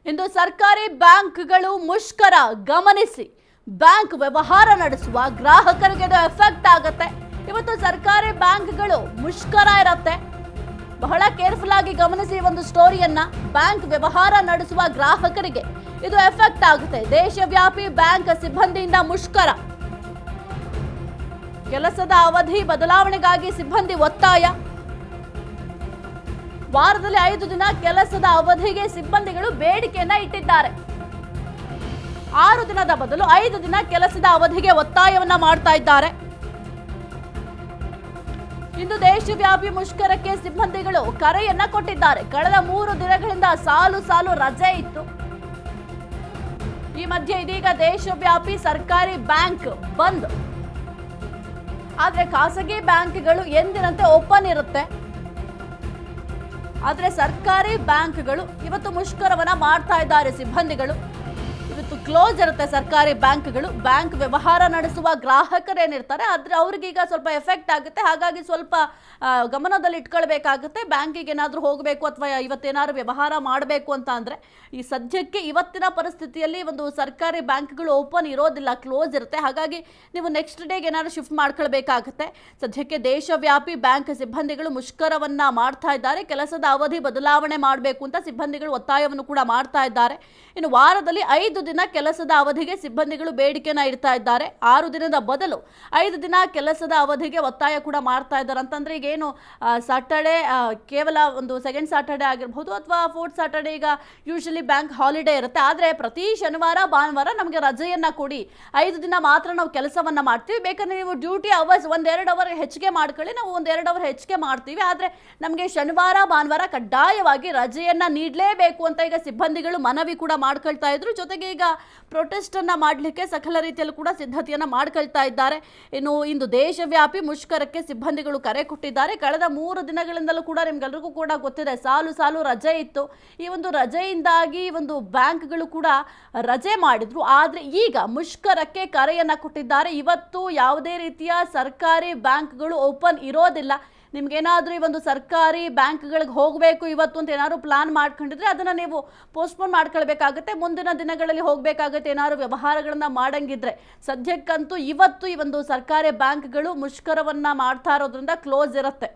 ಇಂದು ಸರ್ಕಾರಿ ಬ್ಯಾಂಕ್ಗಳು ಮುಷ್ಕರ ಗಮನಿಸಿ. ಬ್ಯಾಂಕ್ ವ್ಯವಹಾರ ನಡೆಸುವ ಗ್ರಾಹಕರಿಗೆ ಇದು ಎಫೆಕ್ಟ್ ಆಗುತ್ತೆ. ಇವತ್ತು ಸರ್ಕಾರಿ ಬ್ಯಾಂಕ್ಗಳು ಮುಷ್ಕರ ಇರುತ್ತೆ. ಬಹಳ ಕೇರ್ಫುಲ್ ಆಗಿ ಗಮನಿಸಿ ಒಂದು ಸ್ಟೋರಿಯನ್ನ. ಬ್ಯಾಂಕ್ ವ್ಯವಹಾರ ನಡೆಸುವ ಗ್ರಾಹಕರಿಗೆ ಇದು ಎಫೆಕ್ಟ್ ಆಗುತ್ತೆ. ದೇಶವ್ಯಾಪಿ ಬ್ಯಾಂಕ್ ಸಿಬ್ಬಂದಿಯಿಂದ ಮುಷ್ಕರ. ಕೆಲಸದ ಅವಧಿ ಬದಲಾವಣೆಗಾಗಿ ಸಿಬ್ಬಂದಿ ಒತ್ತಾಯ. ವಾರದಲ್ಲಿ 5 ದಿನ ಕೆಲಸದ ಅವಧಿಗೆ ಸಿಬ್ಬಂದಿಗಳು ಬೇಡಿಕೆಯನ್ನ ಇಟ್ಟಿದ್ದಾರೆ. 6 ದಿನದ ಬದಲು 5 ದಿನ ಕೆಲಸದ ಅವಧಿಗೆ ಒತ್ತಾಯವನ್ನ ಮಾಡ್ತಾ ಇದ್ದಾರೆ. ಇಂದು ದೇಶವ್ಯಾಪಿ ಮುಷ್ಕರಕ್ಕೆ ಸಿಬ್ಬಂದಿಗಳು ಕರೆಯನ್ನ ಕೊಟ್ಟಿದ್ದಾರೆ. ಕಳೆದ 3 ದಿನಗಳಿಂದ ಸಾಲು ರಜೆ ಇತ್ತು. ಈ ಮಧ್ಯೆ ಇದೀಗ ದೇಶವ್ಯಾಪಿ ಸರ್ಕಾರಿ ಬ್ಯಾಂಕ್ ಬಂದ್. ಆದ್ರೆ ಖಾಸಗಿ ಬ್ಯಾಂಕ್ಗಳು ಎಂದಿನಂತೆ ಓಪನ್ ಇರುತ್ತೆ. ಆದ್ರೆ ಸರ್ಕಾರಿ ಬ್ಯಾಂಕ್ಗಳು ಇವತ್ತು ಮುಷ್ಕರವನ್ನ ಮಾಡ್ತಾ ಇದ್ದಾರೆ. ಸಿಬ್ಬಂದಿಗಳು ಇವತ್ತು ಕ್ಲೋಸ್ ಇರುತ್ತೆ. ಸರ್ಕಾರಿ ಬ್ಯಾಂಕ್ಗಳು ಬ್ಯಾಂಕ್ ವ್ಯವಹಾರ ನಡೆಸುವ ಗ್ರಾಹಕರೇನಿರ್ತಾರೆ ಆದ್ರೆ ಅವ್ರಿಗೀಗ ಸ್ವಲ್ಪ ಎಫೆಕ್ಟ್ ಆಗುತ್ತೆ. ಹಾಗಾಗಿ ಸ್ವಲ್ಪ ಗಮನದಲ್ಲಿ ಇಟ್ಕೊಳ್ಬೇಕಾಗುತ್ತೆ. ಬ್ಯಾಂಕಿಗೆ ಏನಾದರೂ ಹೋಗಬೇಕು ಅಥವಾ ಇವತ್ತೇನಾದ್ರು ವ್ಯವಹಾರ ಮಾಡಬೇಕು ಅಂತ ಅಂದ್ರೆ ಈ ಸದ್ಯಕ್ಕೆ ಇವತ್ತಿನ ಪರಿಸ್ಥಿತಿಯಲ್ಲಿ ಒಂದು ಸರ್ಕಾರಿ ಬ್ಯಾಂಕ್ಗಳು ಓಪನ್ ಇರೋದಿಲ್ಲ, ಕ್ಲೋಸ್ ಇರುತ್ತೆ. ಹಾಗಾಗಿ ನೀವು ನೆಕ್ಸ್ಟ್ ಡೇಗೆ ಏನಾದ್ರು ಶಿಫ್ಟ್ ಮಾಡ್ಕೊಳ್ಬೇಕಾಗುತ್ತೆ. ಸದ್ಯಕ್ಕೆ ದೇಶವ್ಯಾಪಿ ಬ್ಯಾಂಕ್ ಸಿಬ್ಬಂದಿಗಳು ಮುಷ್ಕರವನ್ನ ಮಾಡ್ತಾ ಇದ್ದಾರೆ. ಕೆಲಸದ ಅವಧಿ ಬದಲಾವಣೆ ಮಾಡಬೇಕು ಅಂತ ಸಿಬ್ಬಂದಿಗಳು ಒತ್ತಾಯವನ್ನು ಕೂಡ ಮಾಡ್ತಾ ಇದ್ದಾರೆ. ಇನ್ನು ವಾರದಲ್ಲಿ 5 ದಿನ ಕೆಲಸದ ಅವಧಿಗೆ ಸಿಬ್ಬಂದಿಗಳು ಬೇಡಿಕೆನ ಇಡ್ತಾ ಇದ್ದಾರೆ. 6 ದಿನದ ಬದಲು 5 ದಿನ ಕೆಲಸದ ಅವಧಿಗೆ ಒತ್ತಾಯ ಕೂಡ ಮಾಡ್ತಾ ಇದ್ದಾರೆ. ಅಂತಂದ್ರೆ ಈಗ ಏನು ಸಾಟರ್ಡೆ ಕೇವಲ ಒಂದು ಸೆಕೆಂಡ್ ಸಾಟರ್ಡೆ ಆಗಿರ್ಬೋದು ಅಥವಾ ಫೋರ್ತ್ ಸಾಟರ್ಡೆ ಈಗ ಯೂಶಲಿ ಬ್ಯಾಂಕ್ ಹಾಲಿಡೇ ಇರುತ್ತೆ. ಆದರೆ ಪ್ರತಿ ಶನಿವಾರ ಭಾನುವಾರ ನಮಗೆ ರಜೆಯನ್ನ ಕೊಡಿ, 5 ದಿನ ಮಾತ್ರ ನಾವು ಕೆಲಸವನ್ನ ಮಾಡ್ತೀವಿ. ಬೇಕಾದ್ರೆ ನೀವು ಡ್ಯೂಟಿ ಅವರ್ಸ್ 1-2 ಅವರ್ ಹೆಚ್ಚಿಗೆ ಮಾಡ್ಕೊಳ್ಳಿ, ನಾವು 1-2 ಅವರ್ ಹೆಚ್ಚಿಗೆ ಮಾಡ್ತೀವಿ. ಆದರೆ ನಮಗೆ ಶನಿವಾರ ಭಾನುವಾರ ಕಡ್ಡಾಯವಾಗಿ ರಜೆಯನ್ನ ನೀಡಲೇಬೇಕು ಅಂತ ಈಗ ಸಿಬ್ಬಂದಿಗಳು ಮನವಿ ಕೂಡ ಮಾಡ್ಕೊಳ್ತಾ ಇದ್ರು. ಜೊತೆಗೆ ಈಗ ಪ್ರೊಟೆಸ್ಟ್ ಅನ್ನ ಮಾಡಲಿಕ್ಕೆ ಸಕಲ ರೀತಿಯಲ್ಲೂ ಕೂಡ ಸಿದ್ಧತೆಯನ್ನ ಮಾಡ್ಕೊಳ್ತಾ ಇದ್ದಾರೆ. ಇನ್ನು ಇಂದು ದೇಶವ್ಯಾಪಿ ಮುಷ್ಕರಕ್ಕೆ ಸಿಬ್ಬಂದಿಗಳು ಕರೆ ಕೊಟ್ಟಿದ್ದಾರೆ. ಕಳೆದ 3 ದಿನಗಳಿಂದಲೂ ಕೂಡ ನಿಮ್ಗೆಲ್ರಿಗೂ ಕೂಡ ಗೊತ್ತಿದೆ ಸಾಲು ರಜೆ ಇತ್ತು. ಈ ಒಂದು ರಜೆಯಿಂದಾಗಿ ಒಂದು ಬ್ಯಾಂಕ್ಗಳು ಕೂಡ ರಜೆ ಮಾಡಿದ್ರು. ಆದ್ರೆ ಈಗ ಮುಷ್ಕರಕ್ಕೆ ಕರೆಯನ್ನ ಕೊಟ್ಟಿದ್ದಾರೆ. ಇವತ್ತು ಯಾವುದೇ ರೀತಿಯ ಸರ್ಕಾರಿ ಬ್ಯಾಂಕ್ಗಳು ಓಪನ್ ಇರೋದಿಲ್ಲ. ನಿಮ್ಗೇನಾದ್ರೂ ಈ ಒಂದು ಸರ್ಕಾರಿ ಬ್ಯಾಂಕ್ಗಳಿಗೆ ಹೋಗಬೇಕು ಇವತ್ತು ಅಂತ ಏನಾದ್ರು ಪ್ಲಾನ್ ಮಾಡ್ಕೊಂಡಿದ್ರೆ ಅದನ್ನ ನೀವು ಪೋಸ್ಟ್ಪೋನ್ ಮಾಡ್ಕೊಳ್ಬೇಕಾಗುತ್ತೆ. ಮುಂದಿನ ದಿನಗಳಲ್ಲಿ ಹೋಗಬೇಕಾಗುತ್ತೆ ಏನಾದ್ರು ವ್ಯವಹಾರಗಳನ್ನ ಮಾಡಂಗಿದ್ರೆ. ಸದ್ಯಕ್ಕಂತೂ ಇವತ್ತು ಈ ಒಂದು ಸರ್ಕಾರಿ ಬ್ಯಾಂಕ್ಗಳು ಮುಷ್ಕರವನ್ನ ಮಾಡ್ತಾ ಇರೋದ್ರಿಂದ ಕ್ಲೋಸ್ ಇರುತ್ತೆ.